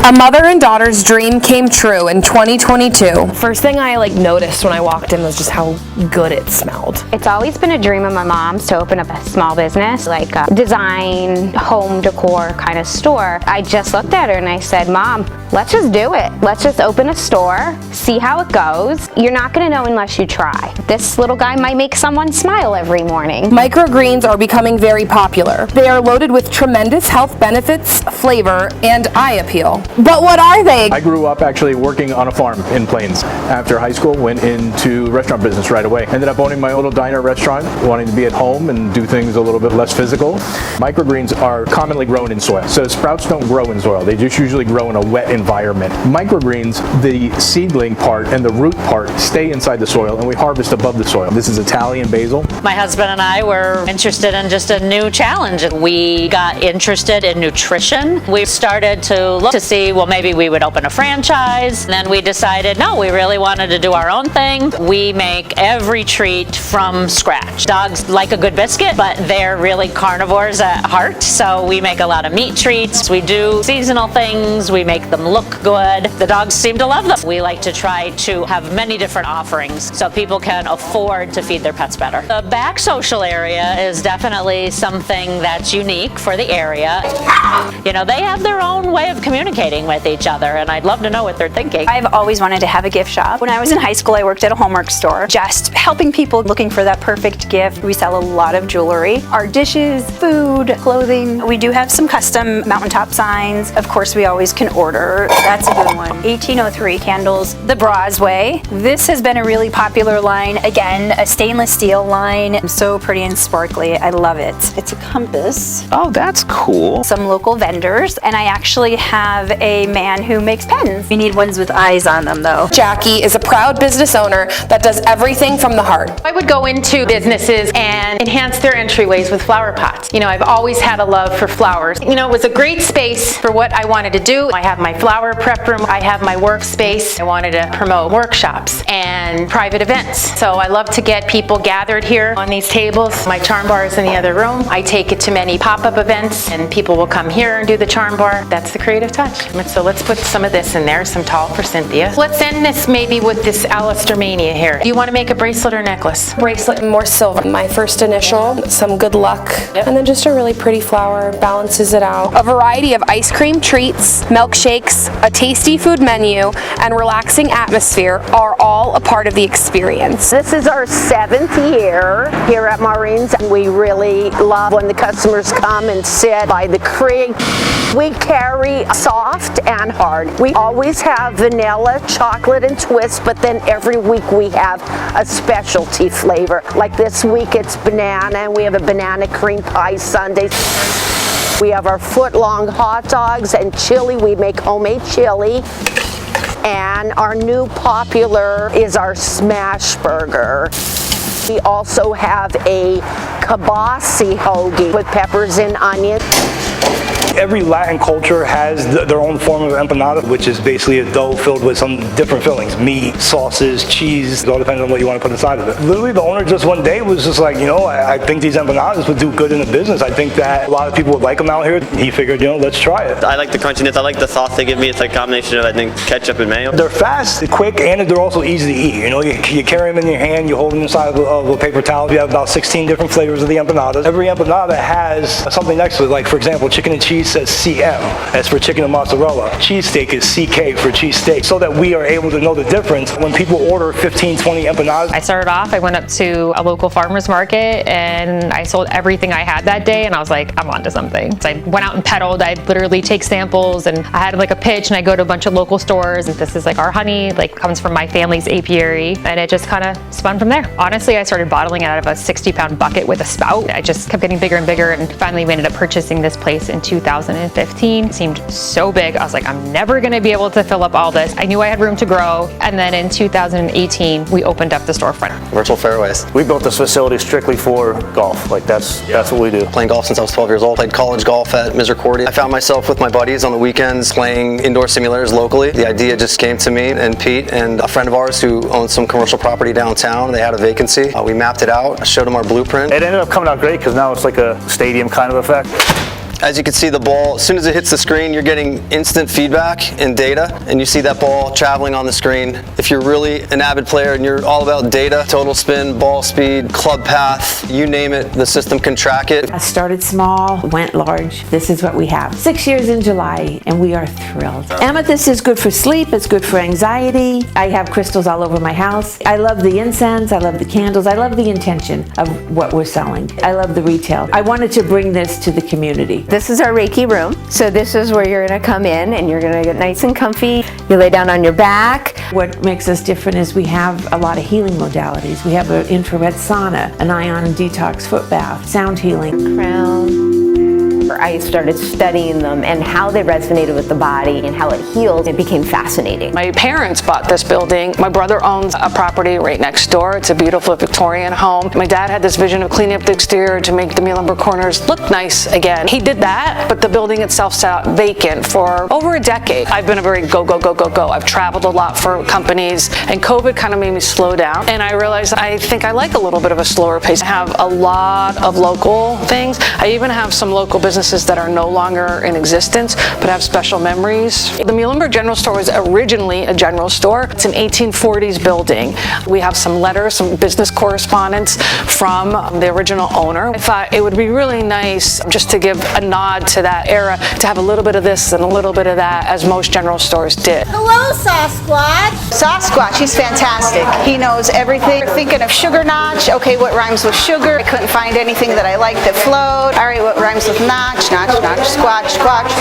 A mother and daughter's dream came true in 2022. First thing I noticed when I walked in was just how good it smelled. It's always been a dream of my mom's to open up a small business, like a design, home decor kind of store. I just looked at her and I said, Mom, let's just do it. Let's just open a store, see how it goes. You're not gonna know unless you try. This little guy might make someone smile every morning. Microgreens are becoming very popular. They are loaded with tremendous health benefits, flavor, and eye appeal. But what are they? I grew up actually working on a farm in Plains. After high school, went into restaurant business right away. Ended up owning my own little diner restaurant, wanting to be at home and do things a little bit less physical. Microgreens are commonly grown in soil. So sprouts don't grow in soil. They just usually grow in a wet environment. Microgreens, the seedling part and the root part stay inside the soil and we harvest above the soil. This is Italian basil. My husband and I were interested in just a new challenge. We got interested in nutrition. We started to look to see, well, maybe we would open a franchise. And then we decided, no, we really wanted to do our own thing. We make every treat from scratch. Dogs like a good biscuit, but they're really carnivores at heart. So we make a lot of meat treats. We do seasonal things. We make them look good. The dogs seem to love them. We like to try to have many different offerings so people can afford to feed their pets better. The back social area is definitely something that's unique for the area. You know, they have their own way of communicating with each other, and I'd love to know what they're thinking. I've always wanted to have a gift shop. When I was in high school, I worked at a Hallmark store, just helping people looking for that perfect gift. We sell a lot of jewelry. Our dishes, food, clothing. We do have some custom mountaintop signs. Of course, we always can order. That's a good one. 1803 candles, the Brosway. This has been a really popular line. Again, a stainless steel line. So pretty and sparkly. I love it. It's a compass. Oh, that's cool. Some local vendors, and I actually have a man who makes pens. We need ones with eyes on them though. Jackie is a proud business owner that does everything from the heart. I would go into businesses and enhance their entryways with flower pots. You know, I've always had a love for flowers. You know, it was a great space for what I wanted to do. I have my flower prep room. I have my workspace. I wanted to promote workshops and private events. So I love to get people gathered here on these tables. My charm bar is in the other room. I take it to many pop-up events and people will come here and do the charm bar. That's the creative touch. So let's put some of this in there, some tall for Cynthia. Let's end this maybe with this Alistair Mania here. Do you want to make a bracelet or necklace? Bracelet, more silver. My first initial, some good luck, and then just a really pretty flower balances it out. A variety of ice cream treats, milkshakes, a tasty food menu, and relaxing atmosphere are all a part of the experience. This is our 7th year here at Maureen's. We really love when the customers come and sit by the creek. We carry soft and hard. We always have vanilla, chocolate, and twist, but then every week we have a specialty flavor. Like this week it's banana, and we have a banana cream pie sundae. We have our foot-long hot dogs and chili. We make homemade chili. And our new popular is our smash burger. We also have a kibasi hoagie with peppers and onions. Every Latin culture has their own form of empanada, which is basically a dough filled with some different fillings, meat, sauces, cheese. It all depends on what you want to put inside of it. Literally, the owner just one day was just like, you know, I think these empanadas would do good in the business. I think that a lot of people would like them out here. He figured, you know, let's try it. I like the crunchiness. I like the sauce they give me. It's like a combination of, I think, ketchup and mayo. They're fast, quick, and they're also easy to eat. You know, you carry them in your hand, you hold them inside of a paper towel. We have about 16 different flavors of the empanadas. Every empanada has something next to it. Like, for example, chicken and cheese says CM. As for chicken and mozzarella. Cheesesteak is CK for cheesesteak, so that we are able to know the difference when people order 15, 20 empanadas. I started off, I went up to a local farmer's market and I sold everything I had that day, and I was like, I'm onto something. So I went out and peddled. I'd literally take samples and I had like a pitch, and I go to a bunch of local stores, and this is like our honey, like comes from my family's apiary, and it just kind of spun from there. Honestly, I started bottling it out of a 60-pound bucket with a spout. I just kept getting bigger and bigger, and finally we ended up purchasing this place in 2015. It seemed so big. I was like, I'm never going to be able to fill up all this. I knew I had room to grow. And then in 2018, we opened up the storefront. Virtual fairways. We built this facility strictly for golf. Like that's what we do. Playing golf since I was 12 years old. Played college golf at Misericordia. I found myself with my buddies on the weekends playing indoor simulators locally. The idea just came to me and Pete and a friend of ours who owns some commercial property downtown. They had a vacancy. We mapped it out. I showed them our blueprint. It ended up coming out great because now it's like a stadium kind of effect. As you can see, the ball, as soon as it hits the screen, you're getting instant feedback and data, and you see that ball traveling on the screen. If you're really an avid player and you're all about data, total spin, ball speed, club path, you name it, the system can track it. I started small, went large. This is what we have. 6 years in July, and we are thrilled. Amethyst is good for sleep, it's good for anxiety. I have crystals all over my house. I love the incense, I love the candles, I love the intention of what we're selling. I love the retail. I wanted to bring this to the community. This is our Reiki room. So this is where you're gonna come in and you're gonna get nice and comfy. You lay down on your back. What makes us different is we have a lot of healing modalities. We have an infrared sauna, an ion detox foot bath, sound healing. Crown. I started studying them and how they resonated with the body and how it healed. It became fascinating. My parents bought this building. My brother owns a property right next door. It's a beautiful Victorian home. My dad had this vision of cleaning up the exterior to make the meal lumber corners look nice again. He did that, but the building itself sat vacant for over a decade. I've been a very go, go, go, go, go. I've traveled a lot for companies, and COVID kind of made me slow down. And I realized I think I like a little bit of a slower pace. I have a lot of local things. I even have some local businesses that are no longer in existence but have special memories. The Muhlenberg General Store was originally a general store. It's an 1840s building. We have some letters, some business correspondence from the original owner. I thought it would be really nice just to give a nod to that era, to have a little bit of this and a little bit of that, as most general stores did. Hello, Sasquatch. Sasquatch, he's fantastic. He knows everything. Thinking of sugar notch. Okay, what rhymes with sugar? I couldn't find anything that I liked that flowed. All right, what rhymes with notch? Notch, notch, squatch, squatch.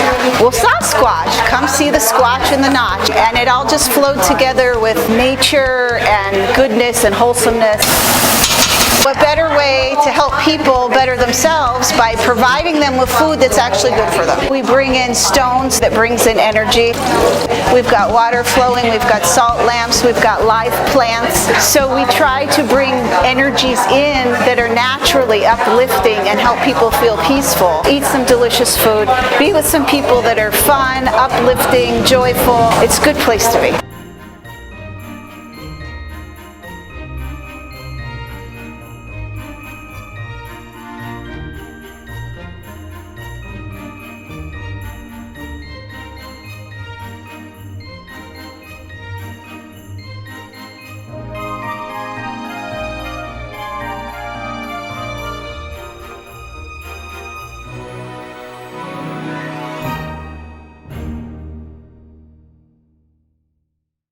Well, Sasquatch, come see the squatch and the notch. And it all just flowed together with nature and goodness and wholesomeness. What better way to help people better themselves by providing them with food that's actually good for them. We bring in stones that brings in energy. We've got water flowing, we've got salt lamps, we've got live plants. So we try to bring energies in that are naturally uplifting and help people feel peaceful. Eat some delicious food, be with some people that are fun, uplifting, joyful. It's a good place to be.